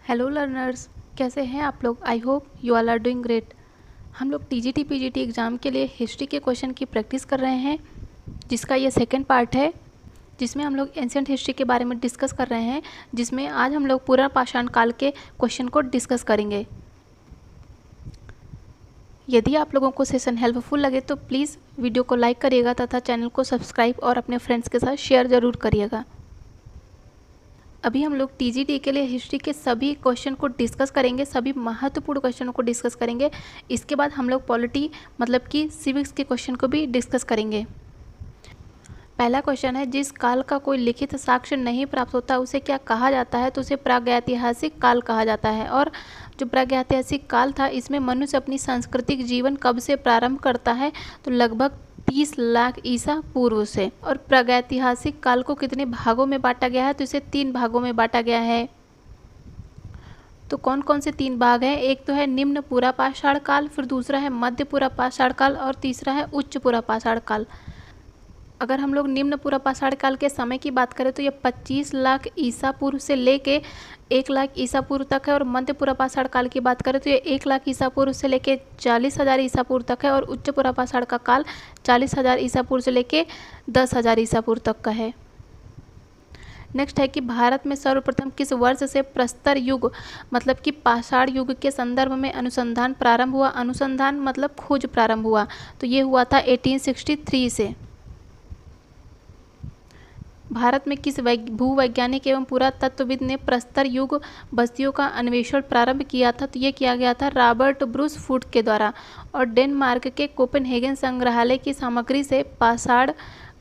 Hello learners, कैसे हैं आप लोग। I hope you all are doing great. हम लोग टीजीटी पीजीटी एग्ज़ाम के लिए हिस्ट्री के क्वेश्चन की प्रैक्टिस कर रहे हैं, जिसका ये सेकंड पार्ट है, जिसमें हम लोग एंशिएंट हिस्ट्री के बारे में डिस्कस कर रहे हैं, जिसमें आज हम लोग पूरा पाषाण काल के क्वेश्चन को डिस्कस करेंगे। यदि आप लोगों को सेशन हेल्पफुल लगे तो प्लीज़ वीडियो को लाइक करिएगा तथा चैनल को सब्सक्राइब और अपने फ्रेंड्स के साथ शेयर ज़रूर करिएगा। अभी हम लोग टीजीटी के लिए हिस्ट्री के सभी क्वेश्चन को डिस्कस करेंगे, सभी महत्वपूर्ण क्वेश्चनों को डिस्कस करेंगे। इसके बाद हम लोग पॉलिटी मतलब कि सिविक्स के क्वेश्चन को भी डिस्कस करेंगे। पहला क्वेश्चन है, जिस काल का कोई लिखित साक्ष्य नहीं प्राप्त होता उसे क्या कहा जाता है? तो उसे प्रागैतिहासिक काल कहा जाता है। और जो प्रागैतिहासिक काल था, इसमें मनुष्य अपनी सांस्कृतिक जीवन कब से प्रारंभ करता है? तो लगभग 30 लाख ईसा पूर्व से। और प्रागैतिहासिक काल को कितने भागों में बांटा गया है? तो इसे 3 भागों में बांटा गया है। तो कौन कौन से 3 भाग हैं? एक तो है निम्न पुरापाषाण काल, फिर दूसरा है मध्य पुरापाषाण काल और तीसरा है उच्च पुरापाषाण काल। अगर हम लोग निम्न पुरापाषाण काल के समय की बात करें तो ये 25 लाख ईसा पूर्व से लेके 1 लाख ईसा पूर्व तक है। और मध्य पुरापाषाण काल की बात करें तो ये 1 लाख ईसा पूर्व से लेके 40,000 ईसा पूर्व तक है। और उच्च पुरापाषाण का काल 40,000 ईसा पूर्व से लेके 10,000 ईसा पूर्व तक का है। नेक्स्ट है कि भारत में सर्वप्रथम किस वर्ष से प्रस्तर युग मतलब कि पाषाण युग के संदर्भ में अनुसंधान प्रारंभ हुआ? अनुसंधान मतलब खोज प्रारंभ हुआ, तो ये हुआ था 1863 से। भारत में किस भूवैज्ञानिक एवं पुरातत्वविद ने प्रस्तर युग बस्तियों का अन्वेषण प्रारंभ किया था? तो ये किया गया था रॉबर्ट ब्रूस फुट के द्वारा। और डेनमार्क के कोपेनहेगन संग्रहालय की सामग्री से पाषाण,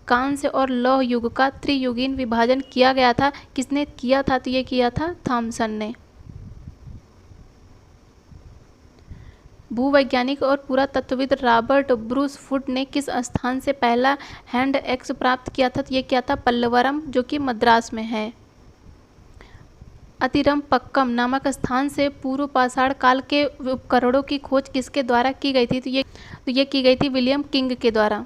कांस्य और लौह युग का त्रियुगीन विभाजन किया गया था। किसने किया था? तो ये किया था थॉमसन ने। भूवैज्ञानिक और पुरातत्वविद रॉबर्ट ब्रूस फुट ने किस स्थान से पहला हैंड एक्स प्राप्त किया था? तो ये क्या था? पल्लवरम, जो कि मद्रास में है। अतिरमपक्कम नामक स्थान से पूर्व पाषाण काल के उपकरणों की खोज किसके द्वारा की गई थी? तो ये की गई थी विलियम किंग के द्वारा।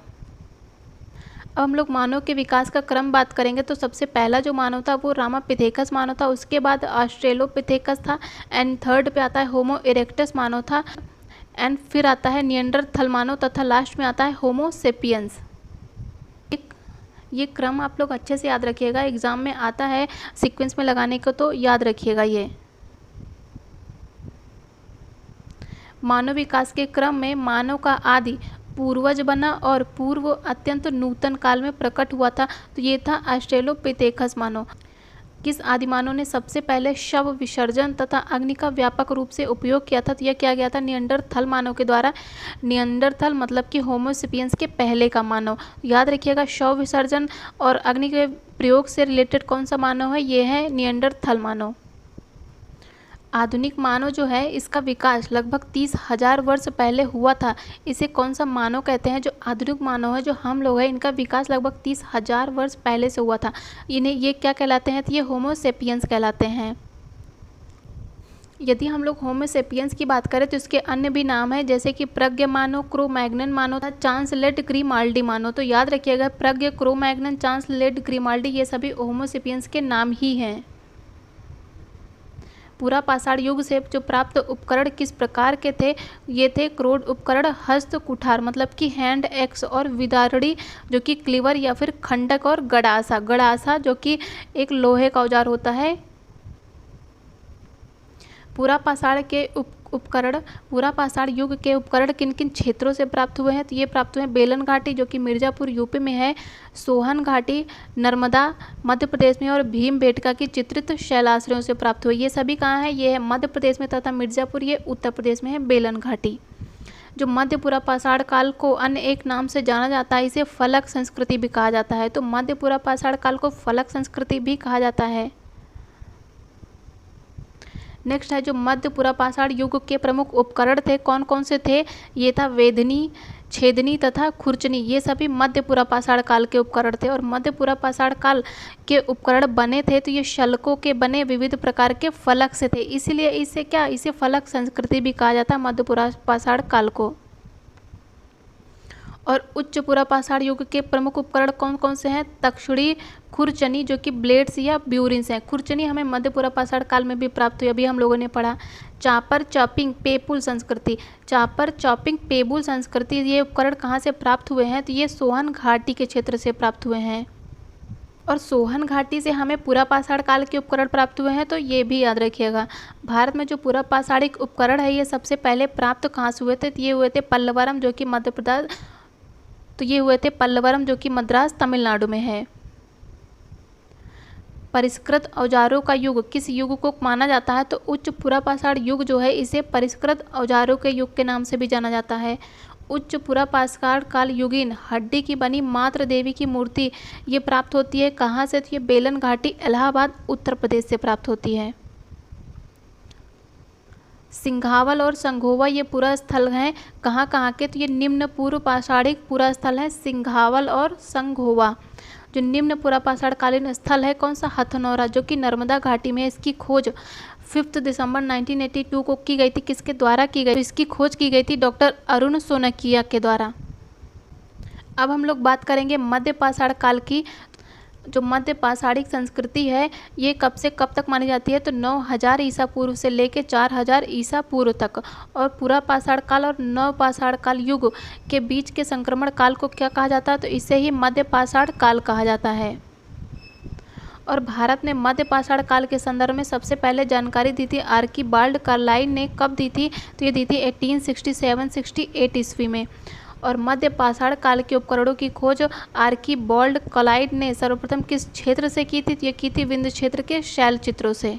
अब हम लोग मानव के विकास का क्रम बात करेंगे तो सबसे पहला जो मानव था वो रामापिथेकस मानव था, उसके बाद ऑस्ट्रेलोपिथेकस था, एंड थर्ड पे आता है होमो इरेक्टस मानव था, एंड फिर आता है निएंडरथल मानव, तथा लास्ट में आता है होमो सेपियंस। ये क्रम आप लोग अच्छे से याद रखिएगा, एग्जाम में आता है सीक्वेंस में लगाने को, तो याद रखिएगा। ये मानव विकास के क्रम में मानव का आदि पूर्वज बना और पूर्व अत्यंत नूतन काल में प्रकट हुआ था, तो ये था ऑस्ट्रेलोपिथेकस मानव। किस आदिमानव ने सबसे पहले शव विसर्जन तथा अग्नि का व्यापक रूप से उपयोग किया था? तो यह किया गया था निएंडरथल मानव के द्वारा। निएंडरथल मतलब कि होमो सेपियंस के पहले का मानव। याद रखिएगा, शव विसर्जन और अग्नि के प्रयोग से रिलेटेड कौन सा मानव है? ये है निएंडरथल मानव। आधुनिक मानव जो है, इसका विकास लगभग 30,000 वर्ष पहले हुआ था। इसे कौन सा मानव कहते हैं? जो आधुनिक मानव है, जो हम लोग हैं, इनका विकास लगभग 30,000 वर्ष पहले से हुआ था। इन्हें ये क्या कहलाते हैं? तो ये होमो सेपियंस कहलाते हैं। यदि हम लोग होमो सेपियंस की बात करें तो इसके अन्य भी नाम है, जैसे कि प्रज्ञ मानव, क्रो-मैग्नन मानव था, चांसलेट ग्रीमाल्डी मानव। तो याद रखिएगा, प्रज्ञ, क्रो-मैग्नन, चांसलेट ग्रीमाल्डी ये सभी होमो सेपियंस के नाम ही हैं। पूरा पाषाण युग से जो प्राप्त उपकरण किस प्रकार के थे? ये थे क्रोड उपकरण, हस्त कुठार मतलब कि हैंड एक्स, और विदारणी जो कि क्लीवर या फिर खंडक, और गड़ासा, गड़ासा जो कि एक लोहे का औजार होता है। पूरा पाषाण के उपकरण, पूरा पाषाण युग के उपकरण किन किन क्षेत्रों से प्राप्त हुए हैं? तो ये प्राप्त हुए हैं बेलन घाटी जो कि मिर्ज़ापुर यूपी में है, सोहन घाटी नर्मदा मध्य प्रदेश में, और भीमबेटका की चित्रित शैलाश्रयों से प्राप्त हुए। ये सभी कहाँ है? ये है मध्य प्रदेश में, तथा मिर्ज़ापुर ये उत्तर प्रदेश में है, बेलन घाटी। जो मध्य पुरापाषाण काल को अन्य एक नाम से जाना जाता है, इसे फलक संस्कृति भी कहा जाता है। तो मध्य पुरापाषाण काल को फलक संस्कृति भी कहा जाता है। नेक्स्ट है, जो मध्य पुरापाषाण युग के प्रमुख उपकरण थे, कौन कौन से थे? ये था वेदनी, छेदनी तथा खुरचनी। ये सभी मध्य पुरापाषाण काल के उपकरण थे। और मध्य पुरापाषाण काल के उपकरण बने थे तो ये शल्कों के बने विविध प्रकार के फलक से थे, इसीलिए इसे फलक संस्कृति भी कहा जाता है, मध्य पुरापाषाण काल को। और उच्च पुरापाषाण युग के प्रमुख उपकरण कौन कौन से हैं? तक्षुड़ी, खुरचनी जो कि ब्लेड्स या ब्यूरिन्स हैं। खुरचनी हमें मध्य पुरापाषाण काल में भी प्राप्त हुई, अभी हम लोगों ने पढ़ा। चापर, चॉपिंग, पेपुल संस्कृति। चापर, चॉपिंग, पेबुल संस्कृति ये उपकरण कहाँ से प्राप्त हुए हैं? तो ये सोहन घाटी के क्षेत्र से प्राप्त हुए हैं। और सोहन घाटी से हमें पुरापाषाण काल के उपकरण प्राप्त हुए हैं, तो ये भी याद रखिएगा। भारत में जो पुरापाषाणिक उपकरण है ये सबसे पहले प्राप्त कहाँ से हुए थे? तो ये हुए थे पल्लवरम जो कि मध्य प्रदेश, तो ये हुए थे पल्लवरम जो कि मद्रास तमिलनाडु में है। परिष्कृत औजारों का युग किस युग को माना जाता है? तो उच्च पुरापाषाण युग जो है इसे परिष्कृत औजारों के युग के नाम से भी जाना जाता है। उच्च पुरापाषाण काल युगीन हड्डी की बनी मातृ देवी की मूर्ति ये प्राप्त होती है कहाँ से? तो ये बेलन घाटी, इलाहाबाद, उत्तर प्रदेश से प्राप्त होती है। सिंघावल और संघोवा ये पुरा स्थल हैं कहाँ कहाँ के? तो ये निम्न पूर्व पाषाणिक पुरा स्थल है सिंघावल और संघोवा। जो निम्न पुरापाषाणकालीन स्थल है कौन सा? हथनौरा जो कि नर्मदा घाटी में। इसकी खोज 5 दिसंबर 1982 को की गई थी। किसके द्वारा की गई? तो इसकी खोज की गई थी डॉक्टर अरुण सोनकिया के द्वारा। अब हम लोग बात करेंगे मध्य पाषाण काल की। जो मध्य पाषाणिक संस्कृति है ये कब से कब तक मानी जाती है? तो 9000 ईसा पूर्व से लेकर 4000 ईसा पूर्व तक। और पुरापाषाण काल और नवपाषाण काल युग के बीच के संक्रमण काल को क्या कहा जाता है? तो इसे ही मध्य पाषाण काल कहा जाता है। और भारत में मध्य पाषाण काल के संदर्भ में सबसे पहले जानकारी दी थी आर्कीबाल्ड कार्लाइल ने। कब दी थी? तो ये दी थी 1867-68 ईस्वी में। और मध्य पाषाण काल के उपकरणों की खोज आर्कीबाल्ड कार्लाइल ने सर्वप्रथम किस क्षेत्र से की थी? तो ये की थी विंध्य क्षेत्र के शैल चित्रों से।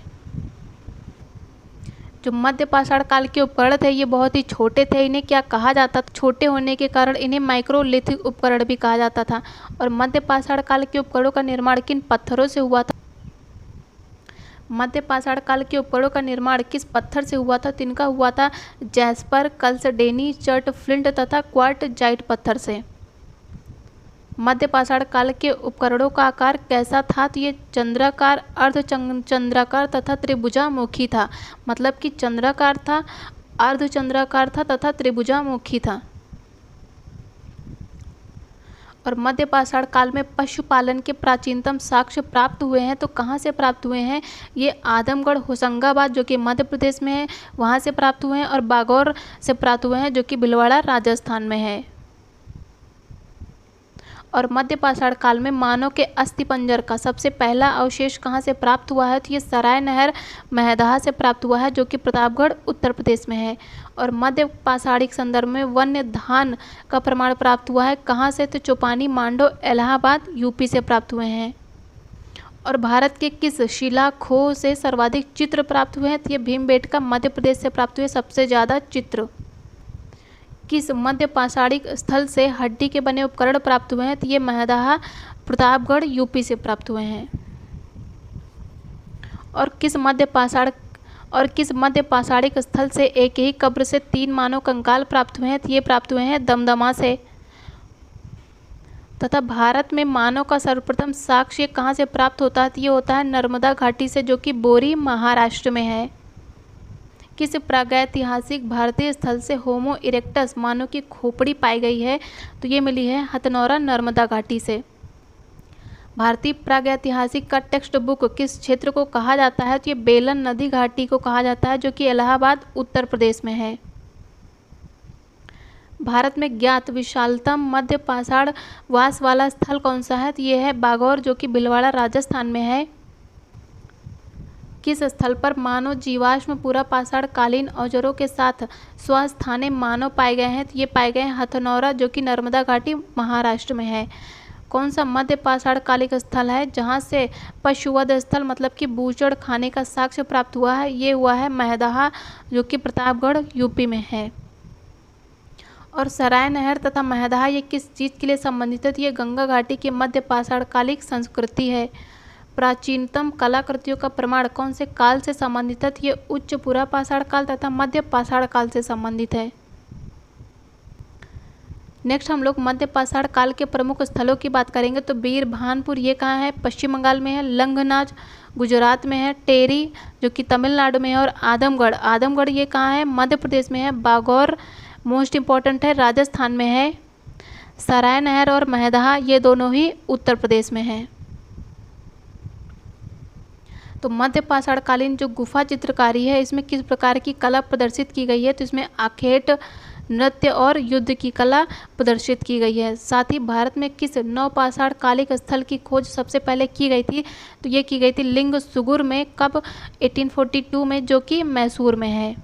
जो मध्य पाषाण काल के उपकरण थे ये बहुत ही छोटे थे। इन्हें क्या कहा जाता था? छोटे होने के कारण इन्हें माइक्रोलिथिक उपकरण भी कहा जाता था। और मध्य पाषाण काल के उपकरणों का निर्माण किन पत्थरों से हुआ था? मध्य पाषाण काल के उपकरणों का निर्माण किस पत्थर से हुआ था? तिनका हुआ था जैस्पर, कल्सडेनी, चर्ट फ्लिंट तथा क्वार्टजाइट पत्थर से। मध्य पाषाण काल के उपकरणों का आकार कैसा था? तो ये चंद्राकार, अर्धचंद्राकार तथा त्रिभुजामुखी था। मतलब कि चंद्राकार था, अर्धचंद्राकार था तथा त्रिभुजामुखी था। और मध्य पाषाण काल में पशुपालन के प्राचीनतम साक्ष्य प्राप्त हुए हैं। तो कहाँ से प्राप्त हुए हैं? ये आदमगढ़, होशंगाबाद जो कि मध्य प्रदेश में है वहाँ से प्राप्त हुए हैं। और बागौर से प्राप्त हुए हैं जो कि भीलवाड़ा राजस्थान में है। और मध्य पाषाण काल में मानव के अस्थिपंजर का सबसे पहला अवशेष कहाँ से प्राप्त हुआ है? तो ये सराय नहर, महदाह से प्राप्त हुआ है जो कि प्रतापगढ़, उत्तर प्रदेश में है। और मध्य पाषाणिक संदर्भ में वन्य धान का प्रमाण प्राप्त हुआ है कहाँ से? तो चौपानी, मांडो, इलाहाबाद, यूपी से प्राप्त हुए हैं। और भारत के किस शिलाखोह से सर्वाधिक चित्र प्राप्त हुए हैं? तो ये भीमबेटका, मध्य प्रदेश से प्राप्त हुए सबसे ज़्यादा चित्र। किस मध्य पाषाणिक स्थल से हड्डी के बने उपकरण प्राप्त हुए हैं? तो ये महदाह, प्रतापगढ़, यूपी से प्राप्त हुए हैं। और किस मध्य पाषाणिक स्थल से एक ही कब्र से 3 मानव कंकाल प्राप्त हुए हैं? तो ये प्राप्त हुए हैं दमदमा से। तथा भारत में मानव का सर्वप्रथम साक्ष्य कहाँ से प्राप्त होता है? तो ये होता है नर्मदा घाटी से जो कि बोरी, महाराष्ट्र में है। किस प्रागैतिहासिक भारतीय स्थल से होमो इरेक्टस मानव की खोपड़ी पाई गई है? तो ये मिली है हथनौरा, नर्मदा घाटी से। भारतीय प्रागैतिहासिक का टेक्स्ट बुक किस क्षेत्र को कहा जाता है? तो ये बेलन नदी घाटी को कहा जाता है जो कि इलाहाबाद, उत्तर प्रदेश में है। भारत में ज्ञात विशालतम मध्य पाषाण वास वाला स्थल कौन सा है? तो ये है बागौर जो कि भीलवाड़ा, राजस्थान में है। किस स्थल पर मानव जीवाश्म पुरापाषाण कालीन औजारों के साथ स्वस्थाने मानव पाए गए हैं? तो ये पाए गए हैं हथनौरा जो कि नर्मदा घाटी, महाराष्ट्र में है। कौन सा मध्य पाषाण कालिक स्थल है जहाँ से पशुवध स्थल मतलब कि बूचड़ खाने का साक्ष्य प्राप्त हुआ है? ये हुआ है महदाह जो कि प्रतापगढ़, यूपी में है। और सराय नहर तथा महदाह ये किस चीज़ के लिए संबंधित है? ये गंगा घाटी की मध्य पाषाण कालिक संस्कृति है। प्राचीनतम कलाकृतियों का प्रमाण कौन से काल से संबंधित है? ये उच्च पुरापाषाण काल तथा मध्य पाषाण काल से संबंधित है। नेक्स्ट हम लोग मध्य पाषाण काल के प्रमुख स्थलों की बात करेंगे। तो बीरभानपुर ये कहाँ है? पश्चिम बंगाल में है। लंघनाज गुजरात में है। टेरी जो कि तमिलनाडु में है। और आदमगढ़ ये कहाँ है? मध्य प्रदेश में है। बागौर मोस्ट इम्पॉर्टेंट है, राजस्थान में है। सराय नहर और महदहा ये दोनों ही उत्तर प्रदेश में हैं। तो मध्य पाषाणकालीन जो गुफा चित्रकारी है इसमें किस प्रकार की कला प्रदर्शित की गई है, तो इसमें आखेट, नृत्य और युद्ध की कला प्रदर्शित की गई है। साथ ही भारत में किस नवपाषाण कालिक स्थल की खोज सबसे पहले की गई थी, तो ये की गई थी लिंगसुगुर में। कब? 1842 में, जो कि मैसूर में है।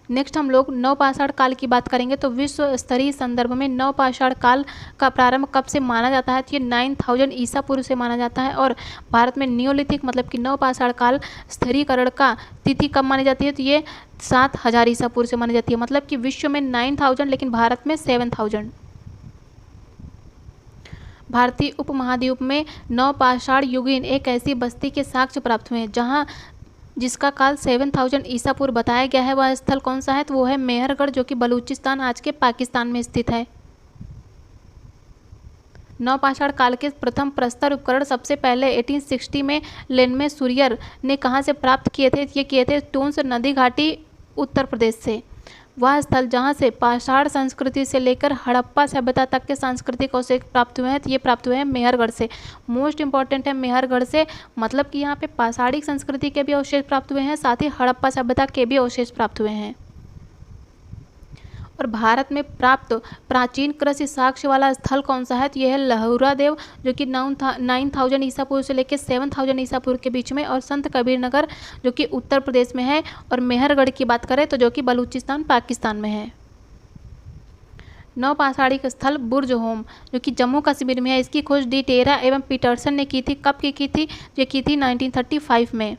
नेक्स्ट हम लोग नवपाषाण काल की बात करेंगे। तो विश्व स्तरीय संदर्भ में नवपाषाण काल का प्रारंभ कब से माना जाता है, तो ये 9000 ईसा पूर्व से माना जाता है। और भारत में नियोलिथिक मतलब कि नवपाषाण काल स्थिरीकरण का तिथि कब मानी जाती है, तो ये 7000 ईसा पूर्व से मानी जाती है। मतलब कि विश्व में 9000 लेकिन भारत में 7000। भारतीय उपमहाद्वीप में नवपाषाण युगीन एक ऐसी बस्ती के साक्ष्य प्राप्त हुए हैं जहाँ जिसका काल 7000 ईसा पूर्व बताया गया है। वह स्थल कौन सा है, तो वो है मेहरगढ़, जो कि बलूचिस्तान आज के पाकिस्तान में स्थित है। नवपाषाण काल के प्रथम प्रस्तर उपकरण सबसे पहले 1860 में लेनमे सूरियर ने कहाँ से प्राप्त किए थे, ये किए थे टूंस नदी घाटी उत्तर प्रदेश से। वह स्थल जहाँ से पाषाण संस्कृति से लेकर हड़प्पा सभ्यता तक के सांस्कृतिक अवशेष प्राप्त हुए हैं, तो ये प्राप्त हुए हैं मेहरगढ़ से। मोस्ट इंपॉर्टेंट है मेहरगढ़ से, मतलब कि यहाँ पे पाषाणिक संस्कृति के भी अवशेष प्राप्त हुए हैं, साथ ही हड़प्पा सभ्यता के भी अवशेष प्राप्त हुए हैं। और भारत में प्राप्त प्राचीन कृषि साक्ष्य वाला स्थल कौन सा है, तो यह है लहुरा देव, जो कि 9000 ईसा पूर्व से लेकर 7000 ईसा पूर्व के बीच में। और संत कबीर नगर, जो कि उत्तर प्रदेश में है। और मेहरगढ़ की बात करें तो जो कि बलूचिस्तान पाकिस्तान में है। नवपाषाणिक स्थल बुर्ज होम, जो कि जम्मू कश्मीर में है। इसकी खोज डी टेरा एवं पीटरसन ने की थी। कब की थी, ये की थी 1935 में।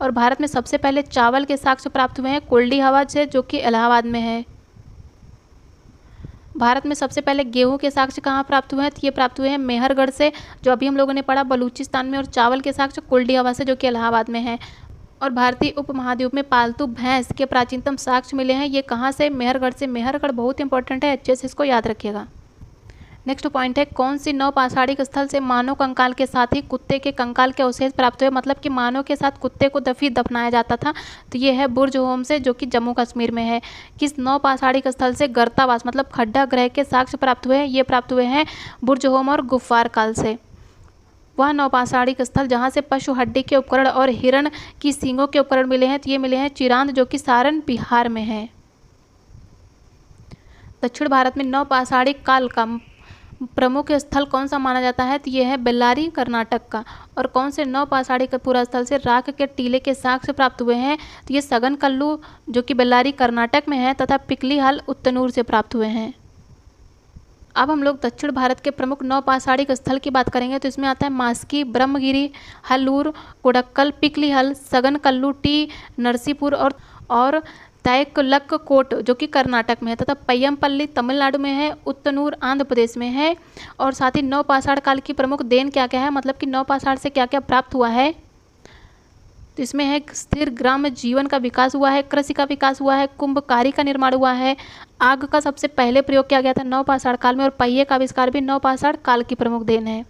और भारत में सबसे पहले चावल के साक्ष्य प्राप्त हुए हैं कुल्डी हवा से, जो कि इलाहाबाद में है। भारत में सबसे पहले गेहूं के साक्ष्य कहाँ प्राप्त हुए हैं, तो ये प्राप्त हुए हैं मेहरगढ़ से, जो अभी हम लोगों ने पढ़ा बलूचिस्तान में। और चावल के साक्ष्य कुल्डी हवा से, जो कि इलाहाबाद में है। और भारतीय उपमहाद्वीप में पालतू भैंस के प्राचीनतम साक्ष्य मिले हैं, ये कहाँ से, मेहरगढ़ से। मेहरगढ़ बहुत इंपॉर्टेंट है, अच्छे से इसको याद रखिएगा। नेक्स्ट पॉइंट है, कौन सी नवपाषाणिक स्थल से मानव कंकाल के साथ ही कुत्ते के कंकाल के अवशेष प्राप्त हुए, मतलब कि मानव के साथ कुत्ते को दफनाया जाता था, तो ये है बुर्ज होम से, जो कि जम्मू कश्मीर में है। किस नवपाषाणिक स्थल से गर्तावास मतलब खड्डा ग्रह के साक्ष्य प्राप्त हुए हैं, ये प्राप्त हुए हैं बुर्ज होम और गुफ्फार काल से। वह नवपाषाणिक स्थल जहाँ से पशु हड्डी के उपकरण और हिरण की सींगों के उपकरण मिले हैं, तो ये मिले हैं चिरांद, जो कि सारण बिहार में है। दक्षिण भारत में नवपाषाणिक काल का प्रमुख स्थल कौन सा माना जाता है, तो ये है बेल्लारी कर्नाटक का। और कौन से नवपाषाणिक पूरा स्थल से राख के टीले के साक्ष्य प्राप्त हुए हैं, तो ये सगन कल्लू, जो कि बेल्लारी कर्नाटक में है, तथा पिकली हल उत्तनूर से प्राप्त हुए हैं। अब हम लोग दक्षिण भारत के प्रमुख नवपाषाणिक स्थल की बात करेंगे। तो इसमें आता है मास्की, ब्रह्मगिरी, हल्लूर, कोडक्कल, पिकली हल, सगन कल्लू, टी नरसीपुर और तैकलक कोट, जो कि कर्नाटक में है, तथा पय्यमपल्ली तमिलनाडु में है, उत्तनूर आंध्र प्रदेश में है। और साथ ही नवपाषाण काल की प्रमुख देन क्या क्या है, मतलब कि नवपाषाण से क्या क्या प्राप्त हुआ है, तो इसमें है स्थिर ग्राम्य जीवन का विकास हुआ है, कृषि का विकास हुआ है, कुंभकारी का निर्माण हुआ है, आग का सबसे पहले प्रयोग किया गया था नवपाषाण काल में, और पहिए का आविष्कार भी नवपाषाण काल की प्रमुख देन है।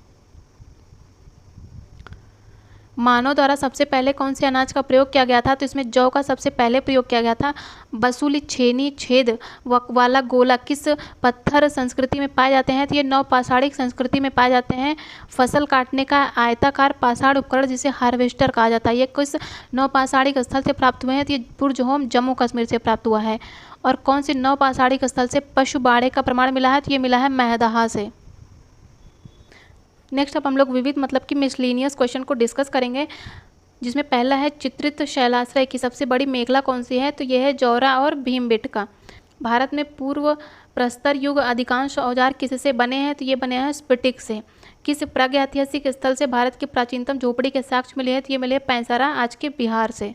मानव द्वारा सबसे पहले कौन से अनाज का प्रयोग किया गया था, तो इसमें जौ का सबसे पहले प्रयोग किया गया था। बसूली, छेनी, छेद वाला गोला किस पत्थर संस्कृति में पाए जाते हैं, तो ये नवपाषाणिक संस्कृति में पाए जाते हैं। फसल काटने का आयताकार पाषाण उपकरण जिसे हार्वेस्टर कहा जाता है, ये किस नवपाषाणिक स्थल से प्राप्त हुए हैं, तो ये बुर्ज होम जम्मू कश्मीर से प्राप्त हुआ है। और कौन से नवपाषाणिक स्थल से पशु बाड़े का प्रमाण मिला है, तो ये मिला है महदहा से। नेक्स्ट अब हम लोग विविध मतलब कि मिसलिनियस क्वेश्चन को डिस्कस करेंगे, जिसमें पहला है चित्रित शैलाश्रय की सबसे बड़ी मेखला कौन सी है, तो यह है जौरा और भीमबेटका। भारत में पूर्व प्रस्तर युग अधिकांश औजार किससे बने हैं, तो ये बने हैं स्फटिक से। किस प्रागैतिहासिक स्थल से भारत की प्राचीनतम झोपड़ी के साक्ष्य मिले हैं, तो ये मिले पैंसारा आज के बिहार से।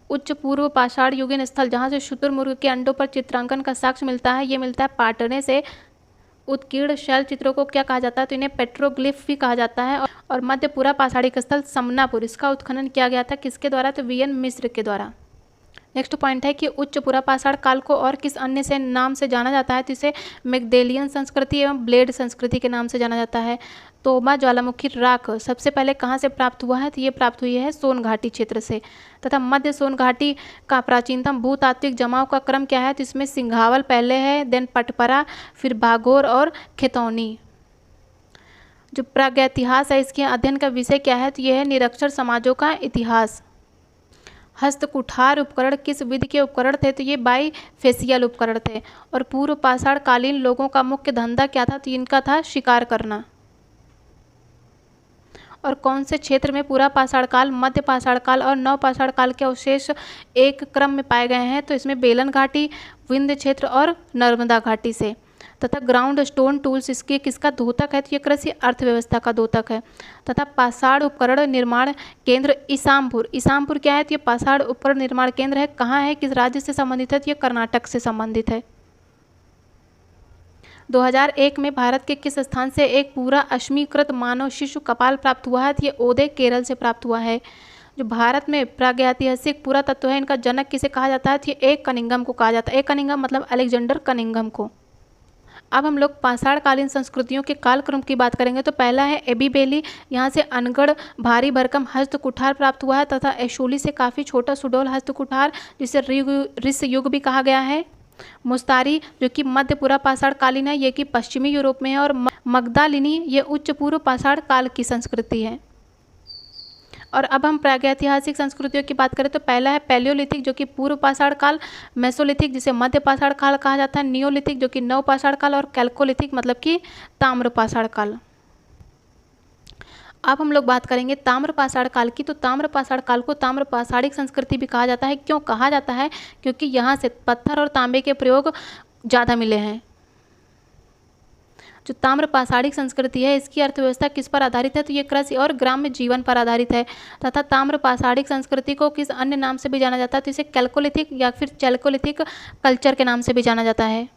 उच्च पूर्व पाषाण युगीन स्थल जहाँ से शुतुरमुर्ग के अंडों पर चित्रांकन का साक्ष्य मिलता है, ये मिलता है पाटने से। उत्कीर्ण शैल चित्रों को क्या कहा जाता है, तो इन्हें पेट्रोग्लिफ भी कहा जाता है। और मध्यपुरा पाषाणिक स्थल समनापुर, इसका उत्खनन किया गया था किसके द्वारा, तो वीएन मिश्र के द्वारा। नेक्स्ट पॉइंट है कि उच्च पुरापाषाण काल को और किस अन्य से नाम से जाना जाता है, तो इसे मैग्डेलियन संस्कृति एवं ब्लेड संस्कृति के नाम से जाना जाता है। तोबा ज्वालामुखी राख सबसे पहले कहाँ से प्राप्त हुआ है, तो ये प्राप्त हुई है सोन घाटी क्षेत्र से। तथा मध्य सोन घाटी का प्राचीनतम भूतात्विक जमाव का क्रम क्या है, तो इसमें सिंघावल पहले है, देन पटपरा, फिर भागोर और खेतौनी। जो प्रागैतिहास है इसके अध्ययन का विषय क्या है, तो यह है निरक्षर समाजों का इतिहास। हस्तकुठार उपकरण किस विधि के उपकरण थे, तो ये बाईफेसियल उपकरण थे। और पूर्व पाषाण कालीन लोगों का मुख्य धंधा क्या था, तो इनका था शिकार करना। और कौन से क्षेत्र में पूरा पाषाण काल, मध्य पाषाण काल और नव पाषाण काल के अवशेष एक क्रम में पाए गए हैं, तो इसमें बेलन घाटी, विंध्य क्षेत्र और नर्मदा घाटी से। तथा ग्राउंड स्टोन टूल्स इसके किसका द्योतक है, तो ये कृषि अर्थव्यवस्था का द्योतक है। तथा पाषाण उपकरण निर्माण केंद्र इसामपुर, इसामपुर क्या है, तो ये पाषाण उपकरण निर्माण केंद्र है। कहाँ है, किस राज्य से संबंधित है, तो ये कर्नाटक से संबंधित है। 2001 में भारत के किस स्थान से एक पूरा अश्मीकृत मानव शिशु कपाल प्राप्त हुआ है, तो ये ओदे केरल से प्राप्त हुआ है। जो भारत में प्रागैतिहासिक पुरातत्व है, इनका जनक किसे कहा जाता है, तो ये एक कनिंघम को कहा जाता है। एक कनिंघम मतलब अलेक्जेंडर कनिंघम को। अब हम लोग पाषाणकालीन संस्कृतियों के कालक्रम की बात करेंगे, तो पहला है एबीबेली, यहाँ से अनगढ़ भारी भरकम हस्तकुठार प्राप्त हुआ है। तथा एशोली से काफ़ी छोटा सुडौल हस्तकुठार, जिसे ऋष्य युग भी कहा गया है। मुस्तारी जो कि मध्य पूरा पाषाण कालीन है, ये कि पश्चिमी यूरोप में है। और मगदालिनी ये उच्च पूर्व पाषाण काल की संस्कृति है। और अब हम प्रागैतिहासिक संस्कृतियों की बात करें, तो पहला है पैलियोलिथिक जो कि पूर्व पाषाण काल, मेसोलिथिक जिसे मध्य पाषाण काल कहा जाता है, नियोलिथिक जो कि नव पाषाण काल, और कैल्कोलिथिक मतलब कि ताम्र पाषाण काल। अब हम लोग बात करेंगे ताम्र पाषाण काल की। तो ताम्र पाषाण काल को ताम्र पाषाणिक संस्कृति भी कहा जाता है। क्यों कहा जाता है, क्योंकि यहाँ से पत्थर और तांबे के प्रयोग ज़्यादा मिले हैं। जो ताम्र पाषाणिक संस्कृति है इसकी अर्थव्यवस्था किस पर आधारित है, तो ये कृषि और ग्राम्य जीवन पर आधारित है। तथा ताम्र पाषाणिक संस्कृति को किस अन्य नाम से भी जाना जाता है, तो इसे कैल्कोलिथिक या फिर चैल्कोलिथिक कल्चर के नाम से भी जाना जाता है।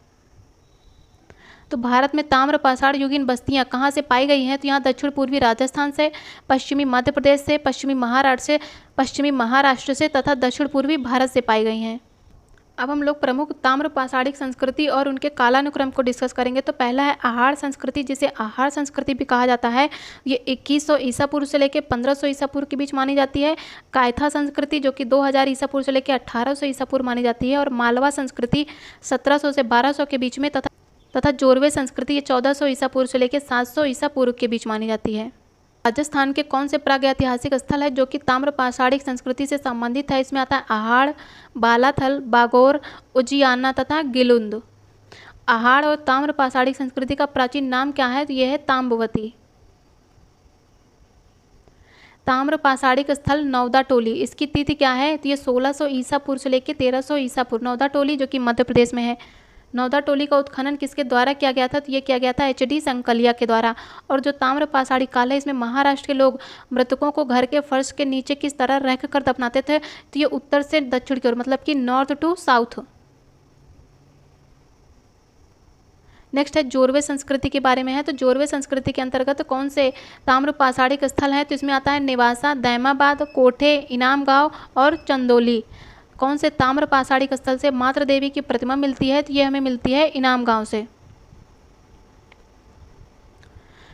तो भारत में ताम्र पाषाण युगीन बस्तियां कहाँ से पाई गई हैं, तो यहाँ दक्षिण पूर्वी राजस्थान से, पश्चिमी मध्य प्रदेश से, पश्चिमी महाराष्ट्र से तथा दक्षिण पूर्वी भारत से पाई गई हैं। अब हम लोग प्रमुख ताम्र पाषाणिक संस्कृति और उनके कालानुक्रम को डिस्कस करेंगे। तो पहला है आहार संस्कृति, जिसे आहार संस्कृति भी कहा जाता है। ये 2100 ईसा पूर्व से लेकर 1500 ईसा पूर्व के बीच मानी जाती है। कायथा संस्कृति जो कि 2000 ईसा पूर्व से लेकर 1800 ईसा पूर्व मानी जाती है। और मालवा संस्कृति 1700 से 1200 के बीच में, तथा जोरवे संस्कृति ये 1400 ईसा पूर्व से लेकर 700 ईसा पूर्व के बीच मानी जाती है। राजस्थान के कौन से प्रागैतिहासिक स्थल है जो कि ताम्र पाषाणिक संस्कृति से संबंधित है, इसमें आता है आहाड़, बालाथल, बागोर, उजियाना तथा गिलुंद। आहाड़ और ताम्र पाषाणिक संस्कृति का प्राचीन नाम क्या है, तो यह है ताम्बवती। ताम्र पाषाणिक स्थल नवदा टोली, इसकी तिथि क्या है, तो ये 1600 ईसा पूर्व से लेकर 1300 ईसा पूर्व। नवदा टोली जो कि मध्य प्रदेश में है। नवदा टोली का उत्खनन किसके द्वारा किया गया था, तो ये किया गया था HD संकलिया के द्वारा। और जो ताम्र पाषाणी काल है इसमें महाराष्ट्र के लोग मृतकों को घर के फर्श के नीचे किस तरह रख कर दफनाते थे, तो ये उत्तर से दक्षिण की ओर मतलब कि नॉर्थ टू साउथ। नेक्स्ट है जोरवे संस्कृति के बारे में है। तो जोरवे संस्कृति के अंतर्गत कौन से ताम्र पाषाणिक स्थल हैं, तो इसमें आता है नेवासा, दैमाबाद, कोठे, इनाम गांव और चंदोली। कौन से ताम्र पाषाणिक स्थल से मातृ देवी की प्रतिमा मिलती है, तो ये हमें मिलती है इनाम गांव से।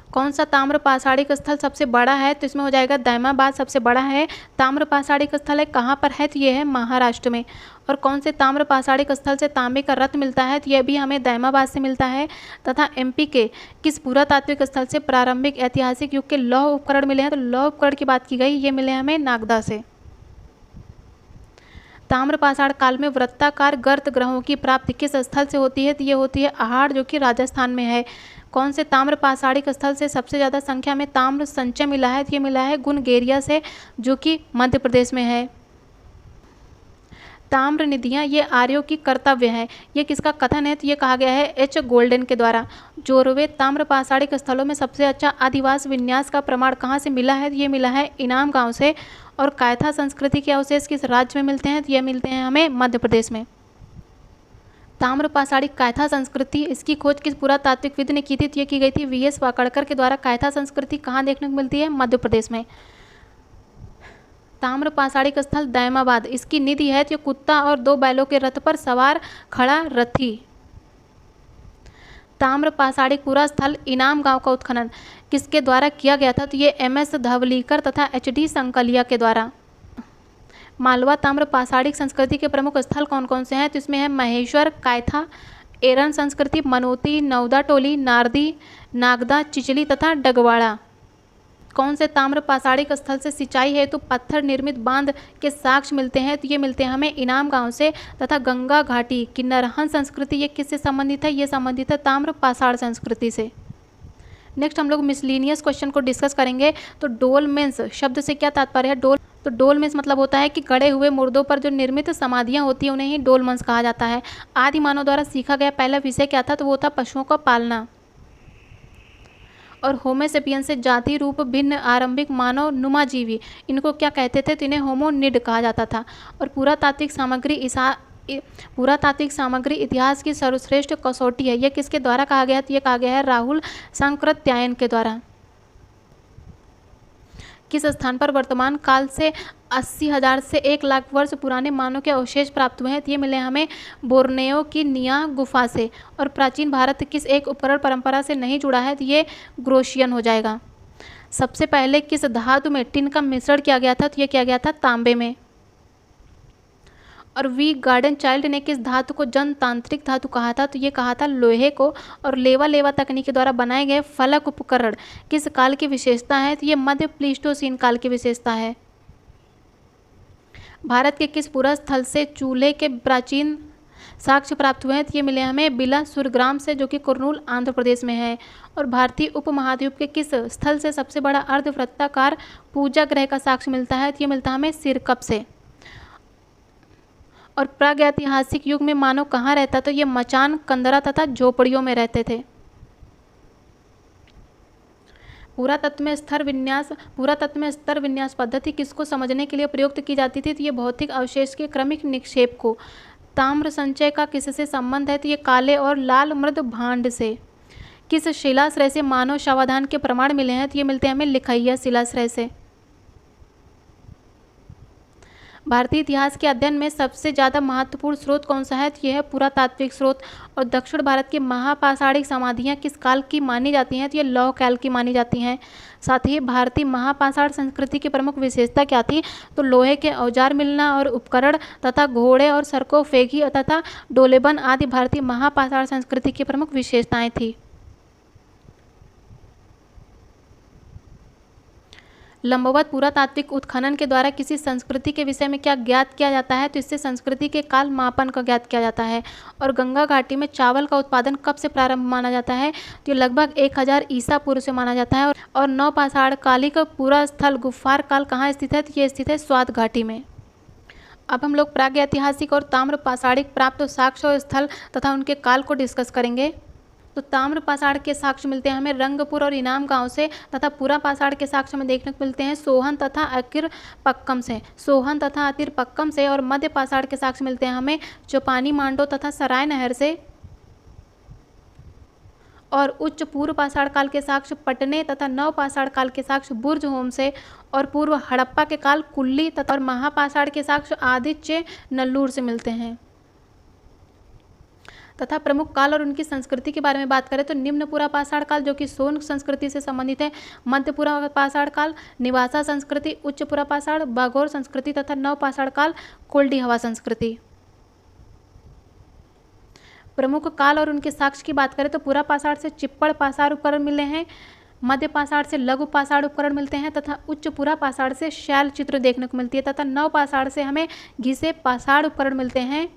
कौन सा ताम्र पाषाणिक स्थल सबसे बड़ा है, तो इसमें हो जाएगा दैमाबाद सबसे बड़ा है। ताम्र पाषाणिक स्थल है कहाँ पर है, तो ये है महाराष्ट्र में। और कौन से ताम्र पाषाणिक स्थल से तांबे का रत्न मिलता है, तो यह भी हमें दैमाबाद से मिलता है। तथा MP के किस पुरातात्विक स्थल से प्रारंभिक ऐतिहासिक युग के लौह उपकरण मिले हैं, तो लौह उपकरण की बात की गई, ये मिले हमें नागदा से। ताम्र पाषाण काल में वृत्ताकार गर्त ग्रहों की प्राप्ति किस स्थल से होती है, तो ये होती है आहाड़ जो कि राजस्थान में है। कौन से ताम्र पाषाणिक स्थल से सबसे ज़्यादा संख्या में ताम्र संचय मिला है, तो ये मिला है गुनगेरिया से जो कि मध्य प्रदेश में है। ताम्र निधियाँ ये आर्यों की कर्तव्य है, ये किसका कथन है, तो ये कहा गया है H गोल्डन के द्वारा। जोरवे ताम्र पाषाणिक स्थलों में सबसे अच्छा आदिवास विन्यास का प्रमाण कहाँ से मिला है, तो ये मिला है इनाम गांव से। और कायथा संस्कृति के अवशेष किस राज्य में मिलते हैं, तो ये मिलते हैं हमें मध्य प्रदेश में। ताम्र पाषाणिक कायथा संस्कृति, इसकी खोज किस पुरातात्विक विद ने की थी, तो ये की गई थी VS वाकड़कर के द्वारा। कायथा संस्कृति कहाँ देखने को मिलती है, मध्य प्रदेश में। ताम्र पाषाणिक स्थल दैमाबाद, इसकी निधि है तो कुत्ता और 2 बैलों के रथ पर सवार खड़ा रथी। ताम्र पाषाणिक पूरा स्थल इनाम गांव का उत्खनन किसके द्वारा किया गया था? तो ये MS धवलीकर तथा HD संकलिया के द्वारा। मालवा ताम्र पाषाणिक संस्कृति के प्रमुख स्थल कौन कौन से हैं? तो इसमें है महेश्वर, कायथा, एरन संस्कृति, मनोती, नवदा टोली, नारदी, नागदा, चिचली तथा डगवाड़ा। कौन से ताम्र पाषाणिक स्थल से सिंचाई हेतु पत्थर निर्मित बांध के साक्ष्य मिलते हैं? तो ये मिलते हैं हमें इनाम गांव से। तथा गंगा घाटी की नरहन संस्कृति ये किससे संबंधित है? ये संबंधित है ताम्र पाषाण संस्कृति से। नेक्स्ट हम लोग मिसलिनियस क्वेश्चन को डिस्कस करेंगे। तो डोलमेंस शब्द से क्या तात्पर्य है? तो डोलमेंस मतलब होता है कि गड़े हुए मुर्दों पर जो निर्मित समाधियां होती हैं उन्हें ही डोलमेंस कहा जाता है। आदि मानव द्वारा सीखा गया पहला विषय क्या था? तो वो था पशुओं का पालना। और होमोसेपियन से जाति रूप भिन्न आरंभिक मानव नुमा जीवी, इनको क्या कहते थे? तो इन्हें होमोनिड कहा जाता था। और पुरातात्विक सामग्री इतिहास की सर्वश्रेष्ठ कसौटी है, यह किसके द्वारा कहा गया है? तो ये कहा गया है राहुल सांकृत्यायन के द्वारा। किस स्थान पर वर्तमान काल से 80,000 से 1,00,000 वर्ष पुराने मानव के अवशेष प्राप्त हुए हैं? तो ये मिले हमें बोर्नियो की निया गुफा से। और प्राचीन भारत किस एक उपकरण परंपरा से नहीं जुड़ा है? तो ये ग्रोशियन हो जाएगा। सबसे पहले किस धातु में टिन का मिश्रण किया गया था? तो ये किया गया था तांबे में। और वी गार्डन चाइल्ड ने किस धातु को जनतांत्रिक धातु कहा था? तो ये कहा था लोहे को। और लेवा तकनीक के द्वारा बनाए गए फलक उपकरण किस काल की विशेषता है? तो ये मध्य प्लीस्टोसीन काल की विशेषता है। भारत के किस पुरा स्थल से चूल्हे के प्राचीन साक्ष्य प्राप्त हुए हैं? तो ये मिले हमें बिलासुरग्राम से, जो कि कुर्नूल आंध्र प्रदेश में है। और भारतीय उपमहाद्वीप के किस स्थल से सबसे बड़ा अर्धवृत्ताकार पूजा ग्रह का साक्ष्य मिलता है? तो ये मिलता है हमें सिरकप से। और प्रागैतिहासिक युग में मानव कहाँ रहता? तो ये मचान, कंदरा तथा झोपड़ियों में रहते थे। पुरातत्व में स्तर विन्यास पद्धति किसको समझने के लिए प्रयुक्त की जाती थी? तो ये भौतिक अवशेष के क्रमिक निक्षेप को। ताम्र संचय का किससे संबंध है? तो ये काले और लाल मृद भांड से। किस शिलाश्रय से मानव शवाधान के प्रमाण मिले हैं? तो ये मिलते हैं हमें लिखैया शिलाश्रय से। भारतीय इतिहास के अध्ययन में सबसे ज़्यादा महत्वपूर्ण स्रोत कौन सा है? तो यह है पुरातात्विक स्रोत। और दक्षिण भारत की महापाषाणिक समाधियाँ किस काल की मानी जाती हैं? तो ये लौह काल की मानी जाती हैं। साथ ही भारतीय महापाषाण संस्कृति की प्रमुख विशेषता क्या थी? तो लोहे के औजार मिलना और उपकरण तथा घोड़े और सरकोफेगी तथा डोलेबन आदि भारतीय महापाषाण संस्कृति की प्रमुख विशेषताएँ थी। लंबवत पुरातात्विक उत्खनन के द्वारा किसी संस्कृति के विषय में क्या ज्ञात किया जाता है? तो इससे संस्कृति के काल मापन का ज्ञात किया जाता है। और गंगा घाटी में चावल का उत्पादन कब से प्रारंभ माना जाता है? तो ये लगभग 1000 ईसा पूर्व से माना जाता है। और नवपाषाण कालिक पूरा स्थल गुफ्फार काल कहाँ स्थित है? तो ये स्थित है स्वात घाटी में। अब हम लोग प्रागैतिहासिक और ताम्र पाषाणिक प्राप्त साक्ष्य और स्थल तथा उनके काल को डिस्कस करेंगे। तो ताम्र पाषाण के साक्ष्य मिलते हैं हमें रंगपुर और इनाम गांव से। तथा पूरा पाषाण के साक्ष्य में देखने को मिलते हैं सोहन तथा अतिर पक्कम से। और मध्य पाषाण के साक्ष्य मिलते हैं हमें चौपानी मांडो तथा सराय नहर से। और उच्च पूर्व पाषाण काल के साक्ष्य पटने तथा नव पाषाण काल के साक्ष्य बुर्ज होम से। और पूर्व हड़प्पा के काल कुल्ली तथा और महापाषाण के साक्ष्य आदित्य नल्लूर से मिलते हैं। तथा प्रमुख काल और उनकी संस्कृति के बारे में बात करें तो निम्न पुरा पाषाण काल जो कि सोन संस्कृति से संबंधित है, मध्य पुरा पाषाण काल निवासा संस्कृति, उच्च पुरा पाषाण बागोर संस्कृति तथा नव पाषाण काल कोल्डी हवा संस्कृति। प्रमुख काल और उनके साक्ष्य की बात करें तो पुरा पाषाण से चिप्पड़ पाषाण उपकरण मिले हैं, मध्य पाषाण से लघु पाषाण उपकरण मिलते हैं तथा उच्च पुरा पाषाण से शैल चित्र देखने को मिलती है तथा नव पाषाण से हमें घिसे पाषाण उपकरण मिलते हैं।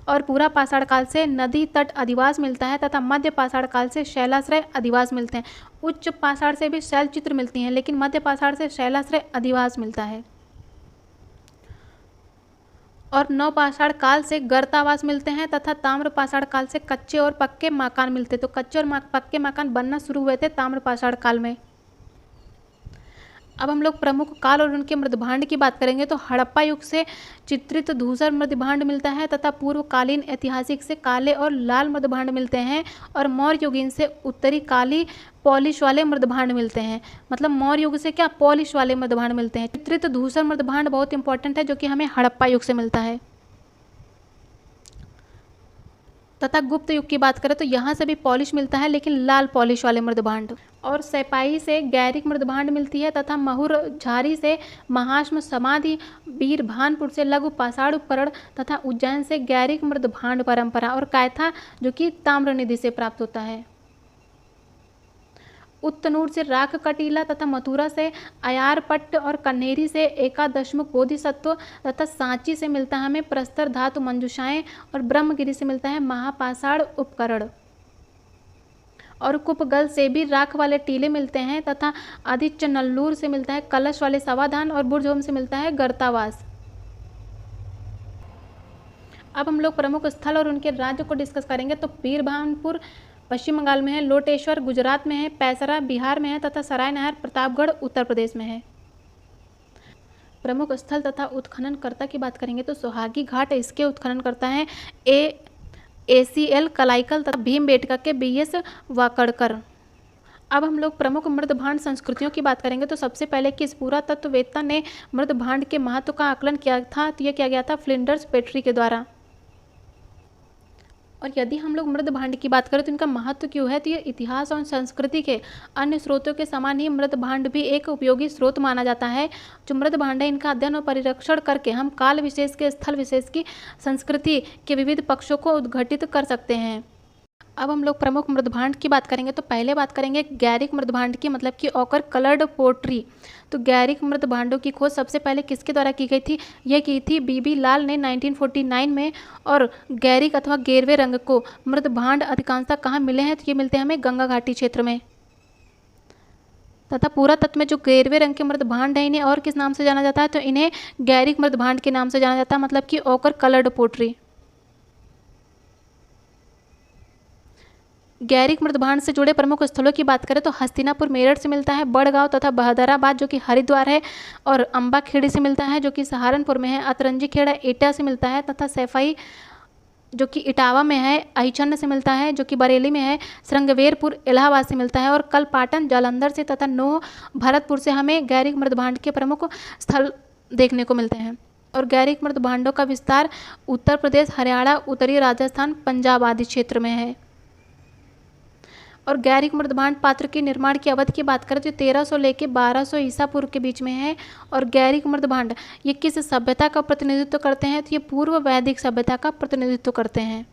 और पूरा पाषाण काल से नदी तट अधिवास मिलता है तथा मध्य पाषाण काल से शैलाश्रय अधिवास मिलते हैं। उच्च पाषाण से भी शैल चित्र मिलती हैं लेकिन मध्य पाषाण से शैलाश्रय अधिवास मिलता है। और नव पाषाण काल से गर्तावास मिलते हैं तथा ताम्र पाषाण काल से कच्चे और पक्के मकान मिलते हैं। तो कच्चे और पक्के मकान बनना शुरू हुए थे ताम्र पाषाण काल में। अब हम लोग प्रमुख काल और उनके मृदभांड की बात करेंगे तो हड़प्पा युग से चित्रित धूसर मृदभांड मिलता है तथा पूर्वकालीन ऐतिहासिक से काले और लाल मृदभांड मिलते हैं। और मौर्य युगीन से उत्तरी काली पॉलिश वाले मृदभांड मिलते हैं। मतलब मौर्य युग से क्या पॉलिश वाले मृदभांड मिलते हैं। चित्रित धूसर मृदभांड बहुत इंपॉर्टेंट है, जो कि हमें हड़प्पा युग से मिलता है। तथा गुप्त युग की बात करें तो यहाँ से भी पॉलिश मिलता है, लेकिन लाल पॉलिश वाले मृदभांड। और सैपाई से गैरिक मृदभांड मिलती है, तथा महुर झारी से महाश्म समाधि, बीरभानपुर से लघु पाषाण उपकरण, तथा उज्जैन से गैरिक मृदभांड परंपरा, और कायथा जो कि ताम्रनिधि से प्राप्त होता है। उत्तनूर से राख कटीला, तथा मथुरा से अयारपट्ट, और कन्हेरी से एकादशमुख बोधिसत्व, तथा सांची से मिलता है हमें प्रस्तर धातु मंजूषाएं, और ब्रह्मगिरी से मिलता है महापाषाण उपकरण। और कुपगल से भी राख वाले टीले मिलते हैं, तथा आदित्य नल्लूर से मिलता है कलश वाले समाधान, और बुर्जहोम से मिलता है गर्तावास। अब हम लोग प्रमुख स्थल और उनके राज्य को डिस्कस करेंगे। तो बीरभानपुर पश्चिम बंगाल में है, लोटेश्वर गुजरात में है, पैसरा बिहार में है, तथा सरायनहर प्रतापगढ़ उत्तर प्रदेश में है। प्रमुख स्थल तथा उत्खननकर्ता की बात करेंगे तो सोहागी घाट इसके उत्खननकर्ता हैं ACL कलाइकल, तथा भीमबेटका के BS वाकड़कर। अब हम लोग प्रमुख मृदभांड संस्कृतियों की बात करेंगे। तो सबसे पहले किस पुरातत्ववेत्ता ने मृदभांड के महत्व का आकलन किया था, तो यह किया गया था फ्लिंडर्स पेट्री के द्वारा। और यदि हम लोग मृदभांड की बात करें तो इनका महत्व क्यों है, तो ये इतिहास और संस्कृति के अन्य स्रोतों के समान ही मृदभांड भी एक उपयोगी स्रोत माना जाता है। जो मृदभांड है इनका अध्ययन और परिरक्षण करके हम काल विशेष के, स्थल विशेष की, संस्कृति के विविध पक्षों को उद्घाटित कर सकते हैं। अब हम लोग प्रमुख मृदभांड की बात करेंगे। तो पहले बात करेंगे गैरिक मृदभांड की, मतलब कि ऑकर कलर्ड पोट्री। तो गैरिक मृदभांडों की खोज सबसे पहले किसके द्वारा की गई थी, यह की थी BB लाल ने 1949 में। और गैरिक अथवा गेरवे रंग को मृदभांड अधिकांशतः कहाँ मिले हैं, तो ये मिलते हैं हमें गंगा घाटी क्षेत्र में। तथा पुरातत्व में जो गेरवे रंग के मृदभांड है इन्हें और किस नाम से जाना जाता है, तो इन्हें गैरिक मृदभांड के नाम से जाना जाता है, मतलब कि ऑकर कलर्ड पोट्री। गैरिक मृदभांड से जुड़े प्रमुख स्थलों की बात करें तो हस्तिनापुर मेरठ से मिलता है, बड़गांव तथा बहादुराबाद जो कि हरिद्वार है, और अम्बाखेड़ी से मिलता है जो कि सहारनपुर में है, अतरंजी खेड़ा एटा से मिलता है, तथा सैफई जो कि इटावा में है, अहिचन्न से मिलता है जो कि बरेली में है, श्रृंगवेरपुर इलाहाबाद से मिलता है, और कलपाटन जालंधर से, तथा नोह भरतपुर से हमें गैरिक मृदभांड के प्रमुख स्थल देखने को मिलते हैं। और गैरिक मृदभांडों का विस्तार उत्तर प्रदेश, हरियाणा, उत्तरी राजस्थान, पंजाब आदि क्षेत्र में है। और गैरिक मृदभांड पात्र के निर्माण की अवधि की बात करें तो 1300 लेके 1200 ईसा पूर्व के बीच में है। और गैरिक मृदभांड ये किस सभ्यता का प्रतिनिधित्व करते हैं, तो ये पूर्व वैदिक सभ्यता का प्रतिनिधित्व करते हैं।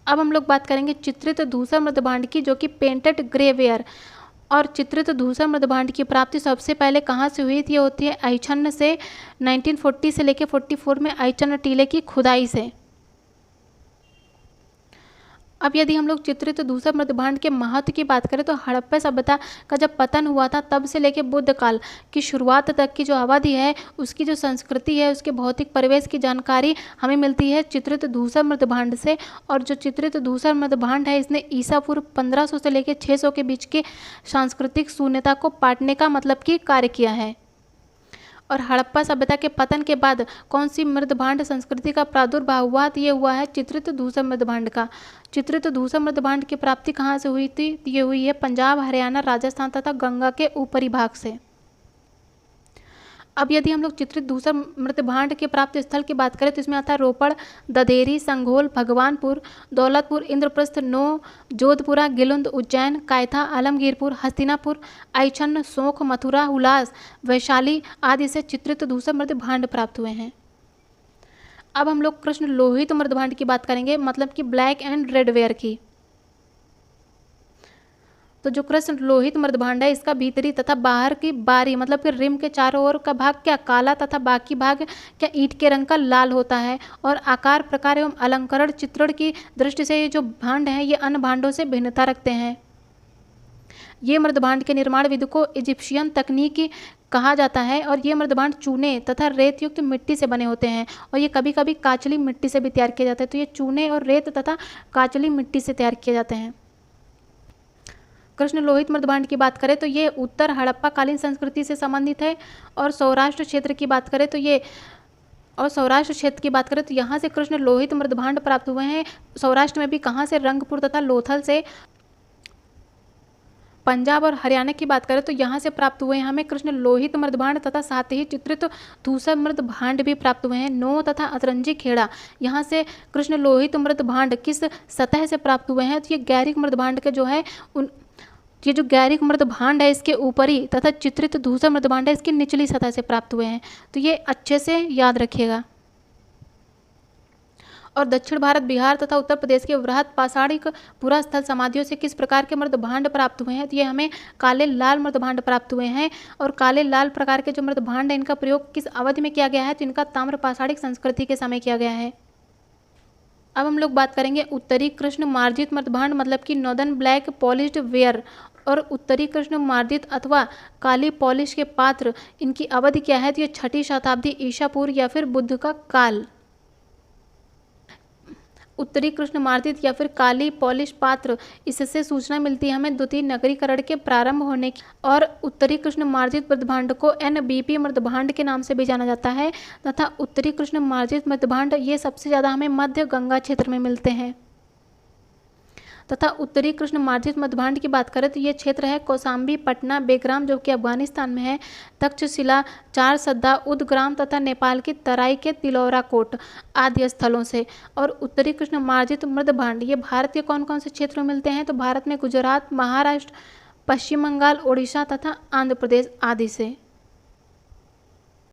अब हम लोग बात करेंगे चित्रित धूसर मृदभांड की, जो कि पेंटेड ग्रेवेयर। और चित्रित धूसर मृदभांड की प्राप्ति सबसे पहले कहाँ से हुई थी, ये होती है अहिचन्न से। 1940 से लेकर 44 में अहिचन्न टीले की खुदाई से। अब यदि हम लोग चित्रित धूसर मृदभांड के महत्व की बात करें तो हड़प्पा सभ्यता का जब पतन हुआ था तब से लेकर बुद्ध काल की शुरुआत तक की जो अवधि है, उसकी जो संस्कृति है, उसके भौतिक परिवेश की जानकारी हमें मिलती है चित्रित धूसर मृदभांड से। और जो चित्रित धूसर मृदभांड है इसने ईसा पूर्व 1500 से लेकर 600 के बीच के सांस्कृतिक शून्यता को पाटने का मतलब कि कार्य किया है। और हड़प्पा सभ्यता के पतन के बाद कौन सी मृदभांड संस्कृति का प्रादुर्भाव हुआ, तो ये हुआ है चित्रित धूसर मृदभांड का। चित्रित धूसर मृदभांड की प्राप्ति कहाँ से हुई थी, ये हुई है पंजाब, हरियाणा, राजस्थान तथा गंगा के ऊपरी भाग से। अब यदि हम लोग चित्रित धूसर मृदभांड के प्राप्त स्थल की बात करें तो इसमें आता है रोपड़, ददेरी, संघोल, भगवानपुर, दौलतपुर, इंद्रप्रस्थ, नौ, जोधपुरा, गिलुंद, उज्जैन, कायथा, आलमगीरपुर, हस्तिनापुर, अहिचन्न, सोख, मथुरा, हुलास, वैशाली आदि से चित्रित धूसर मृदभांड प्राप्त हुए हैं। अब हम लोग कृष्ण लोहित मृदभांड की बात करेंगे, मतलब कि ब्लैक एंड रेड वेयर की। तो जो कृष्ण लोहित मृदभांड है इसका भीतरी तथा बाहर की बारी मतलब कि रिम के चारों ओर का भाग क्या काला तथा बाकी भाग क्या ईंट के रंग का लाल होता है। और आकार, प्रकार एवं अलंकरण चित्रण की दृष्टि से ये जो भांड हैं ये अन्य भांडों से भिन्नता रखते हैं। ये मृदभांड के निर्माण विधि को इजिप्शियन तकनीकी कहा जाता है। और ये मृदभांड चूने तथा रेत युक्त मिट्टी से बने होते हैं और ये कभी कभी काचली मिट्टी से भी तैयार किए जाते हैं। तो ये चूने और रेत तथा काचली मिट्टी से तैयार किए जाते हैं। कृष्ण लोहित मृदभांड की बात करें तो ये उत्तर हड़प्पा कालीन संस्कृति से संबंधित है। और सौराष्ट्र क्षेत्र की बात करें तो यहाँ से कृष्ण लोहित मृदभांड प्राप्त हुए हैं। सौराष्ट्र में भी कहाँ से, रंगपुर तथा लोथल से। पंजाब और हरियाणा की बात करें तो यहाँ से प्राप्त हुए हैं हमें कृष्ण लोहित मृदभांड तथा साथ ही चित्रित धूसर मृदभांड भी प्राप्त हुए हैं। नो तथा अतरंजी खेड़ा, यहाँ से कृष्ण लोहित मृदभांड किस सतह से प्राप्त हुए हैं? तो ये गैरिक मृदभांड के जो है ये जो गैरिक मृदभांड है इसके ऊपरी तथा चित्रित धूसर मृदभांड है इसकी निचली सतह से प्राप्त हुए हैं। तो ये अच्छे से याद रखिएगा। और दक्षिण भारत, बिहार तथा उत्तर प्रदेश के वृहद पाषाणिक पुरा स्थल समाधियों से किस प्रकार के मृदभांड प्राप्त हुए हैं? तो ये हमें काले लाल मृदभांड प्राप्त हुए हैं। और काले लाल प्रकार के जो मृदभांड है इनका प्रयोग किस अवधि में किया गया है? तो इनका ताम्र पाषाणिक संस्कृति के समय किया गया है। अब हम लोग बात करेंगे उत्तरी कृष्ण मार्जित मृदभांड, मतलब कि नॉर्दर्न ब्लैक पॉलिश्ड वेयर और उत्तरी कृष्ण मार्जित अथवा काली पॉलिश के पात्र, इनकी अवधि क्या है? तो ये 6ठी शताब्दी ईसा पूर्व या फिर बुद्ध का काल। उत्तरी कृष्ण मार्जित या फिर काली पॉलिश पात्र, इससे सूचना मिलती है हमें द्वितीय नगरीकरण के प्रारंभ होने की। और उत्तरी कृष्ण मार्जित मृदभांड को NBP मृदभांड के नाम से भी जाना जाता है तथा उत्तरी कृष्ण मार्जित मृदभांड ये सबसे ज़्यादा हमें मध्य गंगा क्षेत्र में मिलते हैं। तथा उत्तरी कृष्ण मार्जित मृदभांड की बात करें तो ये क्षेत्र है कौसाम्बी, पटना, बेग्राम जो कि अफगानिस्तान में है, तक्षशिला, चार सद्दा, उदग्राम तथा नेपाल की तराई के तिलौरा कोट आदि स्थलों से। और उत्तरी कृष्ण मार्जित मृदभांड ये भारत के कौन कौन से क्षेत्र में मिलते हैं? तो भारत में गुजरात, महाराष्ट्र, पश्चिम बंगाल, ओडिशा तथा आंध्र प्रदेश आदि से।